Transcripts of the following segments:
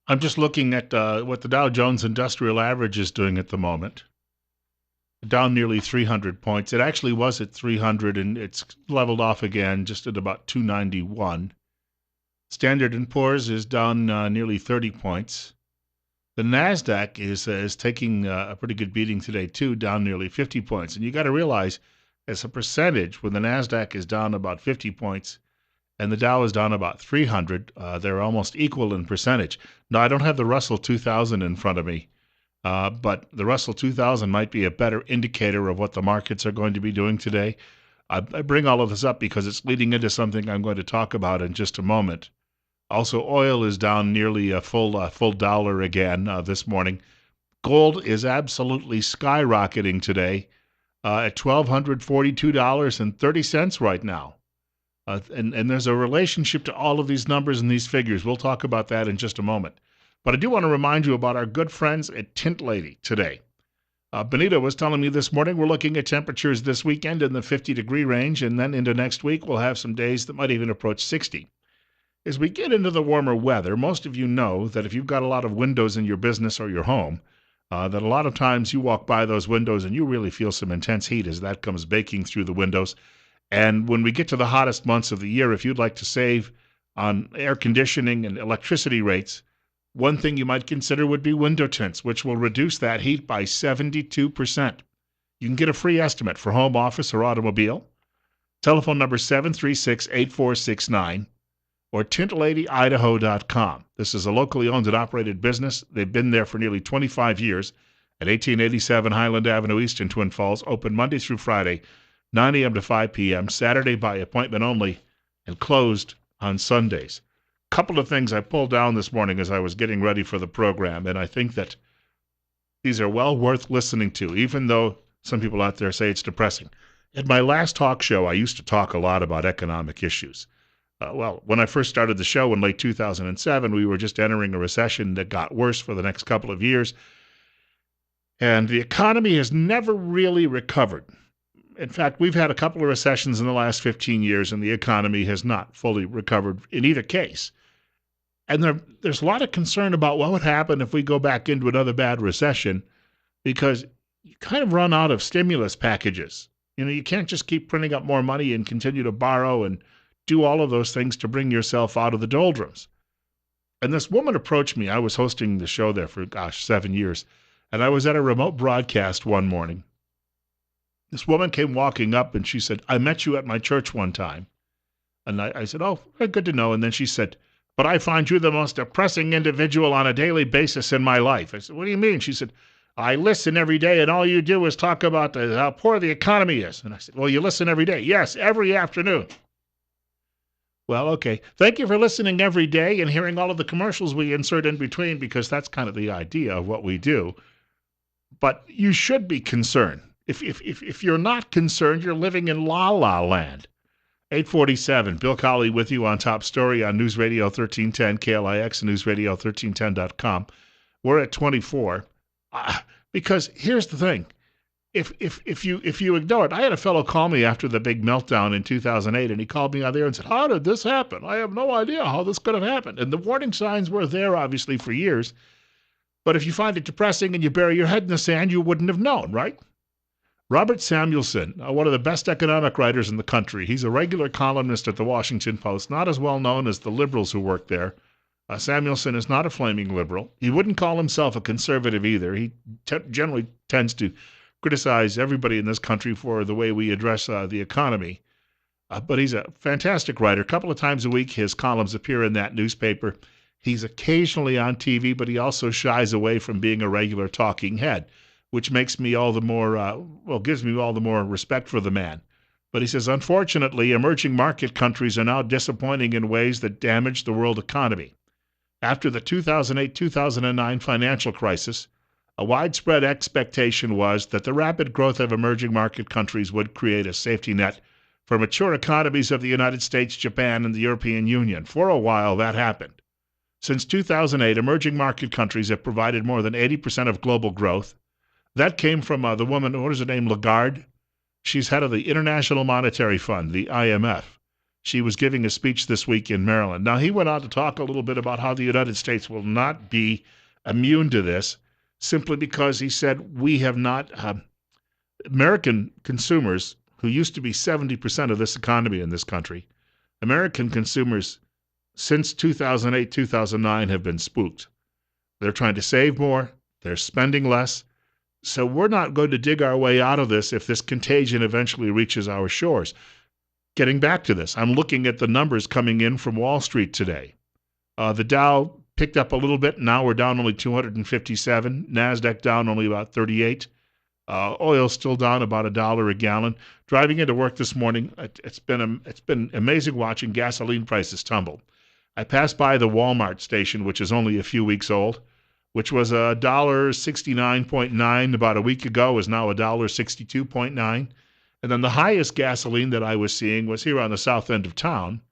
I'm just looking at what the Dow Jones Industrial Average is doing at the moment. Down nearly 300 points. It actually was at 300 and it's leveled off again just at about 291. Standard and Poor's is down nearly 30 points. The Nasdaq is taking a pretty good beating today too, down nearly 50 points. And you got to realize, as a percentage, when the Nasdaq is down about 50 points and the Dow is down about 300, they're almost equal in percentage. Now I don't have the Russell 2000 in front of me, but the Russell 2000 might be a better indicator of what the markets are going to be doing today. I bring all of this up because it's leading into something I'm going to talk about in just a moment. Also, oil is down nearly a full dollar again this morning. Gold is absolutely skyrocketing today at $1,242.30 right now. And there's a relationship to all of these numbers and these figures. We'll talk about that in just a moment. But I do want to remind you about our good friends at Tint Lady today. Benita was telling me this morning we're looking at temperatures this weekend in the 50-degree range, and then into next week we'll have some days that might even approach 60. As we get into the warmer weather, most of you know that if you've got a lot of windows in your business or your home, that a lot of times you walk by those windows and you really feel some intense heat as that comes baking through the windows. And when we get to the hottest months of the year, if you'd like to save on air conditioning and electricity rates, one thing you might consider would be window tints, which will reduce that heat by 72%. You can get a free estimate for home, office, or automobile. Telephone number 736-8469 or tintladyidaho.com. This is a locally owned and operated business. They've been there for nearly 25 years at 1887 Highland Avenue East in Twin Falls, open Monday through Friday, 9 a.m. to 5 p.m., Saturday by appointment only, and closed on Sundays. Couple of things I pulled down this morning as I was getting ready for the program, and I think that these are well worth listening to, even though some people out there say it's depressing. At my last talk show, I used to talk a lot about economic issues. When I first started the show in late 2007, we were just entering a recession that got worse for the next couple of years, and the economy has never really recovered. In fact, we've had a couple of recessions in the last 15 years, and the economy has not fully recovered in either case. And there's a lot of concern about what would happen if we go back into another bad recession, because you kind of run out of stimulus packages. You can't just keep printing up more money and continue to borrow and do all of those things to bring yourself out of the doldrums. And this woman approached me. I was hosting the show there for, 7 years. And I was at a remote broadcast one morning. This woman came walking up and she said, "I met you at my church one time." And I said, "Oh, good to know." And then she said, "But I find you the most depressing individual on a daily basis in my life." I said, "What do you mean?" She said, "I listen every day and all you do is talk about how poor the economy is." And I said, "Well, you listen every day?" "Yes, every afternoon." Well, okay. Thank you for listening every day and hearing all of the commercials we insert in between, because that's kind of the idea of what we do. But you should be concerned. If you're not concerned, you're living in la-la land. 847, Bill Colley with you on Top Story on News Radio 1310, KLIX, and newsradio1310.com. We're at 24. Because here's the thing. If you ignore it, I had a fellow call me after the big meltdown in 2008, and he called me out there and said, "How did this happen? I have no idea how this could have happened." And the warning signs were there, obviously, for years. But if you find it depressing and you bury your head in the sand, you wouldn't have known, right? Robert Samuelson, one of the best economic writers in the country. He's a regular columnist at the Washington Post, not as well known as the liberals who work there. Samuelson is not a flaming liberal. He wouldn't call himself a conservative either. He generally tends to criticize everybody in this country for the way we address the economy. But he's a fantastic writer. A couple of times a week, his columns appear in that newspaper. He's occasionally on TV, but he also shies away from being a regular talking head, which makes me all the more, gives me all the more respect for the man. But he says, unfortunately, emerging market countries are now disappointing in ways that damage the world economy. After the 2008-2009 financial crisis, a widespread expectation was that the rapid growth of emerging market countries would create a safety net for mature economies of the United States, Japan, and the European Union. For a while, that happened. Since 2008, emerging market countries have provided more than 80% of global growth. That came from the woman, what is her name, Lagarde? She's head of the International Monetary Fund, the IMF. She was giving a speech this week in Maryland. Now, he went on to talk a little bit about how the United States will not be immune to this simply because he said we have not, American consumers, who used to be 70% of this economy in this country, American consumers since 2008, 2009 have been spooked. They're trying to save more, they're spending less. So we're not going to dig our way out of this if this contagion eventually reaches our shores. Getting back to this, I'm looking at the numbers coming in from Wall Street today. The Dow picked up a little bit. Now we're down only 257. NASDAQ down only about 38. Oil still down about $1 a gallon. Driving into work this morning, it's been amazing watching gasoline prices tumble. I passed by the Walmart station, which is only a few weeks old, which was $1.69.9 about a week ago, is now $1.62.9. And then the highest gasoline that I was seeing was here on the south end of town,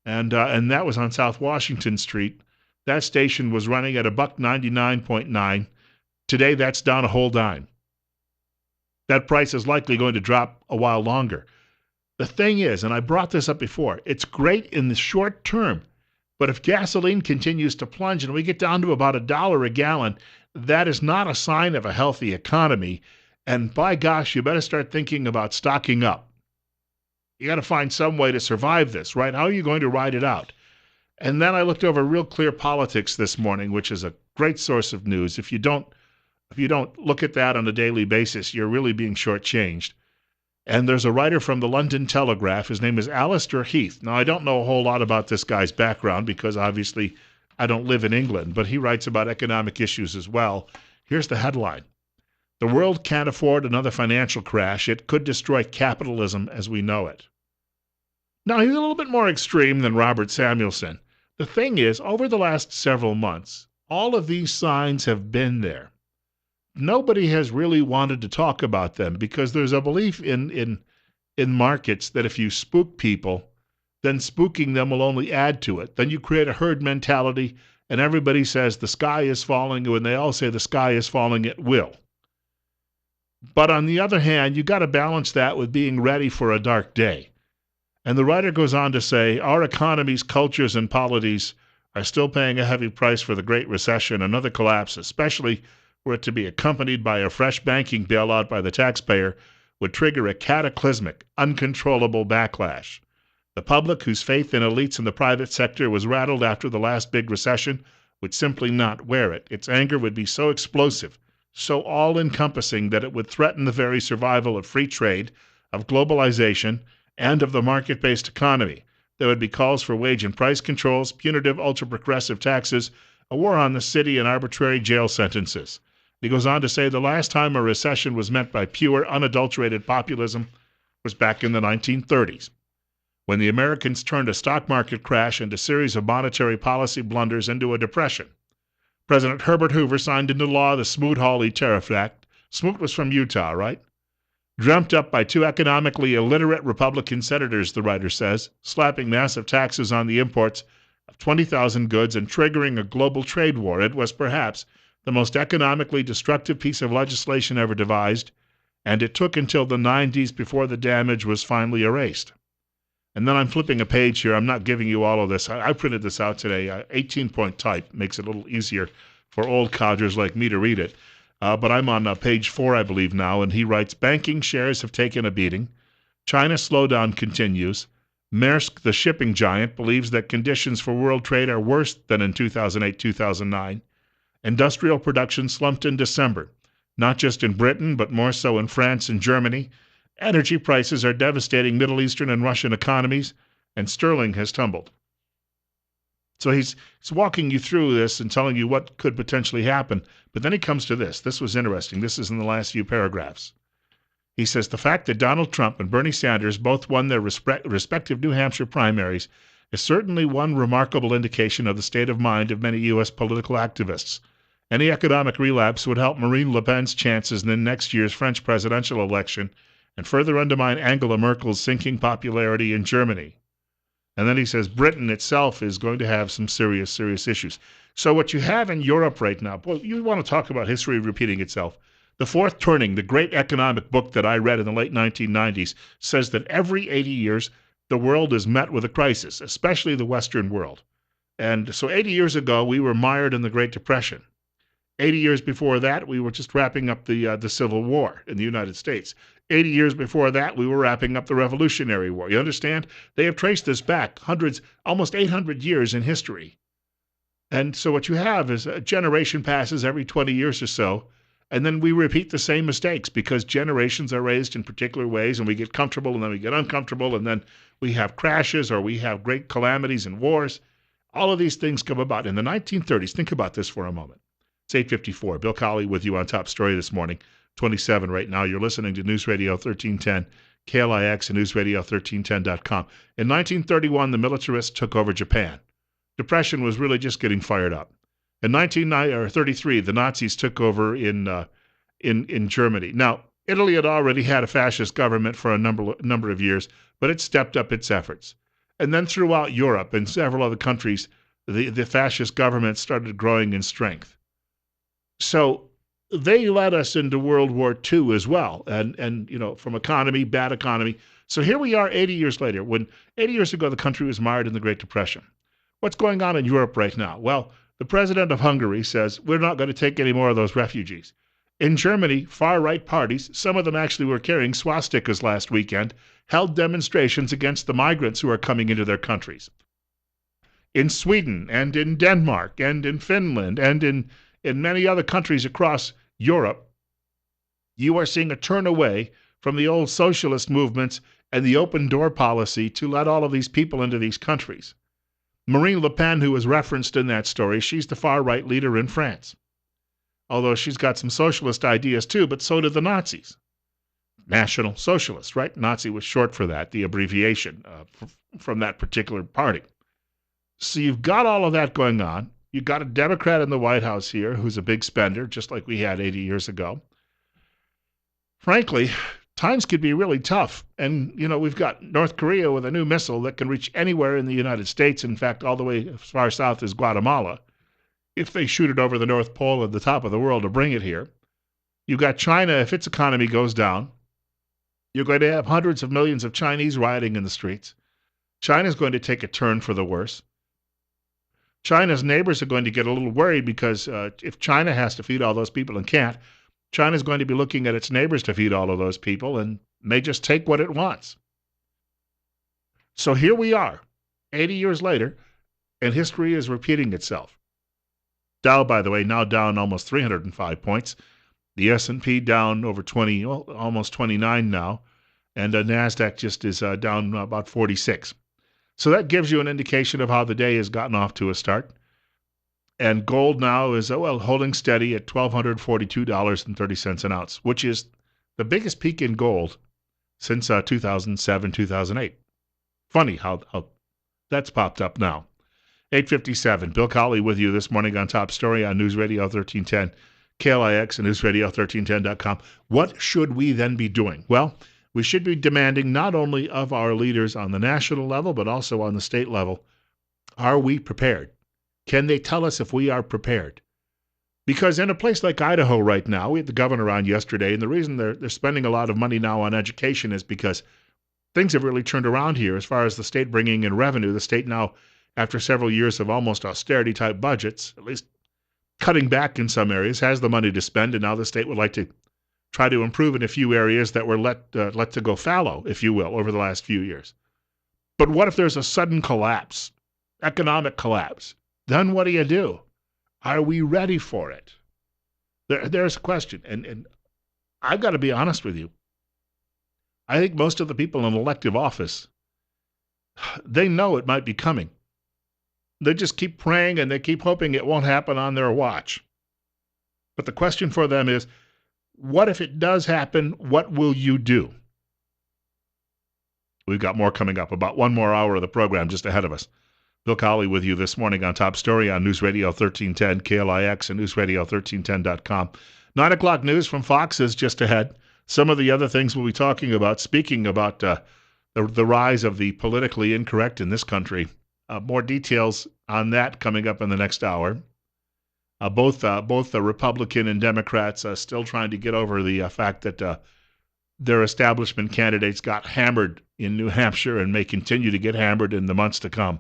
and that was on South Washington Street. That station was running at $1.99.9. Today, that's down a whole dime. That price is likely going to drop a while longer. The thing is, and I brought this up before, it's great in the short term, but if gasoline continues to plunge and we get down to about $1 a gallon, that is not a sign of a healthy economy. And by gosh, you better start thinking about stocking up. You got to find some way to survive this, right? How are you going to ride it out? And then I looked over Real Clear Politics this morning, which is a great source of news. If you don't look at that on a daily basis, you're really being shortchanged. And there's a writer from the London Telegraph. His name is Alistair Heath. Now, I don't know a whole lot about this guy's background because obviously I don't live in England, but he writes about economic issues as well. Here's the headline. The world can't afford another financial crash. It could destroy capitalism as we know it. Now, he's a little bit more extreme than Robert Samuelson. The thing is, over the last several months, all of these signs have been there. Nobody has really wanted to talk about them because there's a belief in markets that if you spook people, then spooking them will only add to it. Then you create a herd mentality, and everybody says the sky is falling. When they all say the sky is falling, it will. But on the other hand, you got to balance that with being ready for a dark day. And the writer goes on to say, our economies, cultures, and polities are still paying a heavy price for the Great Recession and other collapse, especially were it to be accompanied by a fresh banking bailout by the taxpayer, would trigger a cataclysmic, uncontrollable backlash. The public, whose faith in elites in the private sector was rattled after the last big recession, would simply not wear it. Its anger would be so explosive, so all-encompassing that it would threaten the very survival of free trade, of globalization, and of the market-based economy. There would be calls for wage and price controls, punitive ultra-progressive taxes, a war on the city, and arbitrary jail sentences. He goes on to say the last time a recession was met by pure, unadulterated populism was back in the 1930s, when the Americans turned a stock market crash and a series of monetary policy blunders into a depression. President Herbert Hoover signed into law the Smoot-Hawley Tariff Act. Smoot was from Utah, right? Dreamt up by two economically illiterate Republican senators, the writer says, slapping massive taxes on the imports of 20,000 goods and triggering a global trade war. It was perhaps the most economically destructive piece of legislation ever devised, and it took until the 90s before the damage was finally erased. And then I'm flipping a page here. I'm not giving you all of this. I printed this out today. 18-point type makes it a little easier for old codgers like me to read it. But I'm on page 4, I believe, now, and he writes, banking shares have taken a beating. China's slowdown continues. Maersk, the shipping giant, believes that conditions for world trade are worse than in 2008-2009. Industrial production slumped in December, not just in Britain, but more so in France and Germany. Energy prices are devastating Middle Eastern and Russian economies, and sterling has tumbled. So he's walking you through this and telling you what could potentially happen. But then he comes to this. This was interesting. This is in the last few paragraphs. He says, the fact that Donald Trump and Bernie Sanders both won their respective New Hampshire primaries is certainly one remarkable indication of the state of mind of many U.S. political activists. Any economic relapse would help Marine Le Pen's chances in next year's French presidential election and further undermine Angela Merkel's sinking popularity in Germany. And then he says Britain itself is going to have some serious issues. So what you have in Europe right now, boy, you want to talk about history repeating itself. The Fourth Turning, the great economic book that I read in the late 1990s, says that every 80 years, the world is met with a crisis, especially the Western world. And so 80 years ago, we were mired in the Great Depression. 80 years before that, we were just wrapping up the Civil War in the United States. 80 years before that, we were wrapping up the Revolutionary War. You understand? They have traced this back hundreds, almost 800 years in history. And so what you have is a generation passes every 20 years or so, and then we repeat the same mistakes because generations are raised in particular ways, and we get comfortable, and then we get uncomfortable, and then we have crashes or we have great calamities and wars. All of these things come about. In the 1930s, think about this for a moment. It's 8:54. Bill Colley with you on Top Story this morning. 27 right now. You're listening to News Radio 1310, KLIX, and NewsRadio1310.com. In 1931, the militarists took over Japan. Depression was really just getting fired up. In 1933, the Nazis took over in Germany. Now, Italy had already had a fascist government for a number of years, but it stepped up its efforts. And then throughout Europe and several other countries, the fascist government started growing in strength. So they led us into World War II as well, and from economy, bad economy. So here we are 80 years later, when 80 years ago the country was mired in the Great Depression. What's going on in Europe right now? Well, the president of Hungary says, we're not going to take any more of those refugees. In Germany, far-right parties, some of them actually were carrying swastikas last weekend, held demonstrations against the migrants who are coming into their countries. In Sweden and in Denmark and in Finland and in many other countries across Europe, you are seeing a turn away from the old socialist movements and the open door policy to let all of these people into these countries. Marine Le Pen, who was referenced in that story, she's the far-right leader in France. Although she's got some socialist ideas too, but so did the Nazis. National Socialists, right? Nazi was short for that, the abbreviation from that particular party. So you've got all of that going on. You've got a Democrat in the White House here who's a big spender, just like we had 80 years ago. Frankly, times could be really tough. And, we've got North Korea with a new missile that can reach anywhere in the United States, in fact, all the way as far south as Guatemala, if they shoot it over the North Pole at the top of the world to bring it here. You've got China, if its economy goes down, you're going to have hundreds of millions of Chinese rioting in the streets. China's going to take a turn for the worse. China's neighbors are going to get a little worried because if China has to feed all those people and can't, China's going to be looking at its neighbors to feed all of those people and may just take what it wants. So here we are, 80 years later, and history is repeating itself. Dow, by the way, now down almost 305 points. The S&P down over 20, almost 29 now, and NASDAQ just is down about 46. So that gives you an indication of how the day has gotten off to a start. And gold now is, holding steady at $1,242.30 an ounce, which is the biggest peak in gold since 2007, 2008. Funny how that's popped up now. 8:57. Bill Colley with you this morning on Top Story on News Radio 1310, KLIX and NewsRadio1310.com. What should we then be doing? Well, we should be demanding not only of our leaders on the national level, but also on the state level, are we prepared? Can they tell us if we are prepared? Because in a place like Idaho right now, we had the governor on yesterday, and the reason they're spending a lot of money now on education is because things have really turned around here as far as the state bringing in revenue. The state now, after several years of almost austerity-type budgets, at least cutting back in some areas, has the money to spend, and now the state would like to try to improve in a few areas that were let to go fallow, if you will, over the last few years. But what if there's a sudden collapse, economic collapse? Then what do? Are we ready for it? There's a question, and I've got to be honest with you. I think most of the people in elective office, they know it might be coming. They just keep praying and they keep hoping it won't happen on their watch. But the question for them is, what if it does happen? What will you do? We've got more coming up, about one more hour of the program just ahead of us. Bill Colley with you this morning on Top Story on News Radio 1310, KLIX and NewsRadio1310.com. 9 o'clock news from Fox is just ahead. Some of the other things we'll be talking about, speaking about the rise of the politically incorrect in this country. More details on that coming up in the next hour. Both the Republican and Democrats are still trying to get over the fact that their establishment candidates got hammered in New Hampshire and may continue to get hammered in the months to come.